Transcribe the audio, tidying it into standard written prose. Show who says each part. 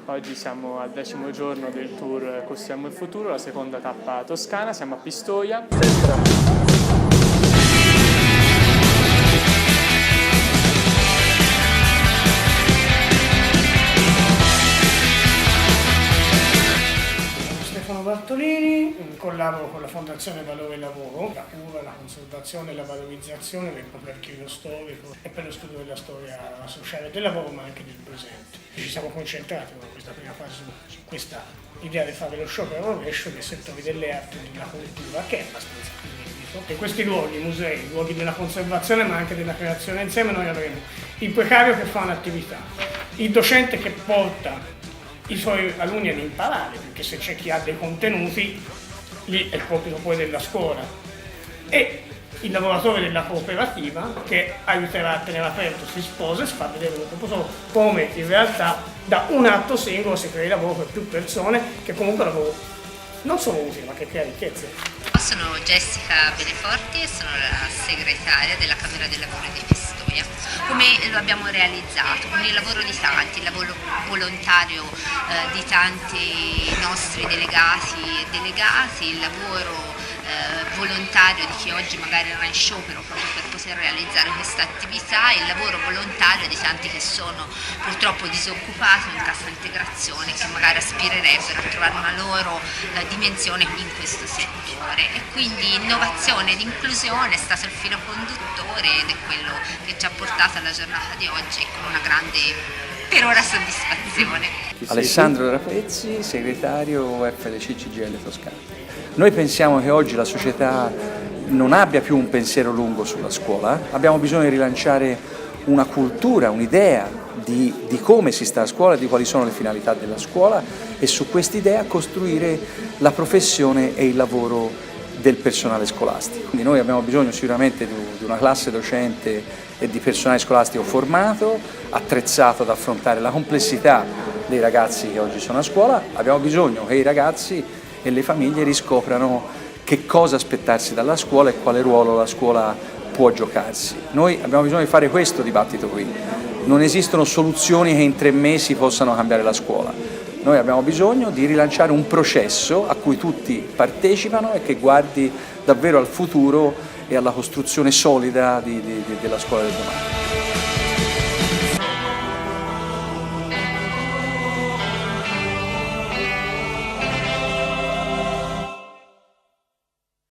Speaker 1: Oggi siamo al 10° giorno del tour Costruiamo il futuro, la seconda tappa toscana, siamo a Pistoia.
Speaker 2: Stefano Bartolini, collaboro con la Fondazione Valore Lavoro, la cura, la conservazione e la valorizzazione del patriarcato storico e per lo studio della storia sociale del lavoro ma anche del presente. Ci siamo concentrati in questa prima fase su questa idea di fare lo sciopero a rovescio dei settori delle arti e della cultura, che è abbastanza inedito. E questi luoghi, musei, luoghi della conservazione ma anche della creazione insieme, noi avremo il precario che fa un'attività, il docente che porta i suoi alunni ad imparare, perché se c'è chi ha dei contenuti, lì è il compito poi della scuola, e il lavoratore della cooperativa che aiuterà a tenere aperto, si sposa e fa vedere come in realtà da un atto singolo si crea lavoro per più persone, che comunque lavoro non solo utile ma che crea ricchezze.
Speaker 3: Sono Jessica Beneforti e sono la segretaria della Camera del Lavoro di Pistoia. Come lo abbiamo realizzato? Con il lavoro di tanti, il lavoro volontario di tanti nostri delegati e delegate, il lavoro volontario di chi oggi magari era in sciopero proprio per poter realizzare questa attività, il lavoro volontario di tanti che sono purtroppo disoccupati in cassa integrazione, che magari aspirerebbero a trovare una loro dimensione in questo settore. E quindi innovazione ed inclusione è stato il filo conduttore ed è quello che ci ha portato alla giornata di oggi con una grande, per ora, soddisfazione.
Speaker 4: Alessandro Rapezzi, segretario FLC CGIL Toscana. Noi pensiamo che oggi la società non abbia più un pensiero lungo sulla scuola, abbiamo bisogno di rilanciare una cultura, un'idea di come si sta a scuola, di quali sono le finalità della scuola e su quest'idea costruire la professione e il lavoro del personale scolastico. Quindi noi abbiamo bisogno sicuramente di una classe docente e di personale scolastico formato, attrezzato ad affrontare la complessità dei ragazzi che oggi sono a scuola, abbiamo bisogno che i ragazzi e le famiglie riscoprano che cosa aspettarsi dalla scuola e quale ruolo la scuola può giocarsi. Noi abbiamo bisogno di fare questo dibattito qui. Non esistono soluzioni che in 3 mesi possano cambiare la scuola. Noi abbiamo bisogno di rilanciare un processo a cui tutti partecipano e che guardi davvero al futuro e alla costruzione solida della scuola del domani.